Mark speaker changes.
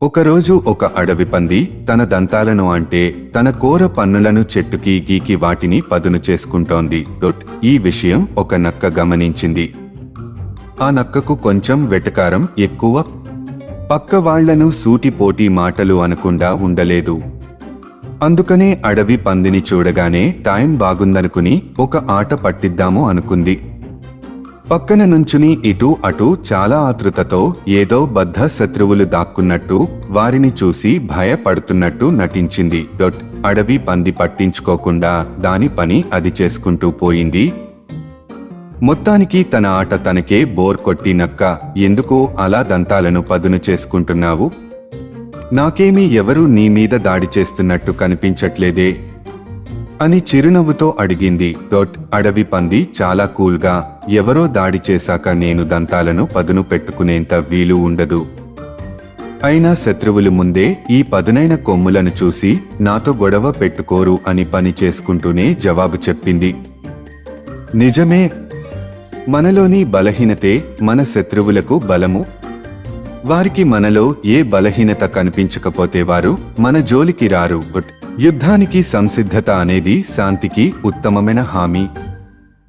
Speaker 1: ఒకరోజు ఒక అడవి పంది తన దంతాలను అంటే తన కోర పన్నులను చెట్టుకి గీకి వాటిని పదును చేసుకుంటోంది. ఈ విషయం ఒక నక్క గమనించింది. ఆ నక్కకు కొంచెం వెటకారం ఎక్కువ. పక్క వాళ్లను సూటిపోటి మాటలు అనకుండా ఉండలేదు. అందుకనే అడవి పందిని చూడగానే టైం బాగుందనుకుని ఒక ఆట పట్టిద్దాము అనుకుంది. పక్కన నుంచుని ఇటూ అటూ చాలా ఆతృతతో ఏదో బద్ధ శత్రువులు దాక్కున్నట్టు వారిని చూసి భయపడుతున్నట్టు నటించింది. అడవి పంది పట్టించుకోకుండా దాని పని అది చేసుకుంటూ పోయింది. మొత్తానికి తన ఆట తనకే బోర్ కొట్టి నక్క, ఎందుకో అలా దంతాలను పదును చేసుకుంటున్నావు? నాకేమీ ఎవరూ నీ మీద దాడి చేస్తున్నట్టు కనిపించట్లేదే అని చిరునవ్వుతో అడిగింది. అడవి పంది చాలా కూల్గా, ఎవరో దాడి చేశాక నేను దంతాలను పదును పెట్టుకునేంత వీలు ఉండదు. అయినా శత్రువులు ముందే ఈ పదునైన కొమ్ములను చూసి నాతో గొడవ పెట్టుకోరు అని పని చేసుకుంటూనే జవాబు చెప్పింది. నిజమే, మనలోని బలహీనతే మన శత్రువులకు బలము. వారికి మనలో ఏ బలహీనత కనిపించకపోతే వారు మన జోలికి రారు. యుద్ధానికి సంసిద్ధత అనేది శాంతికి ఉత్తమమైన హామీ.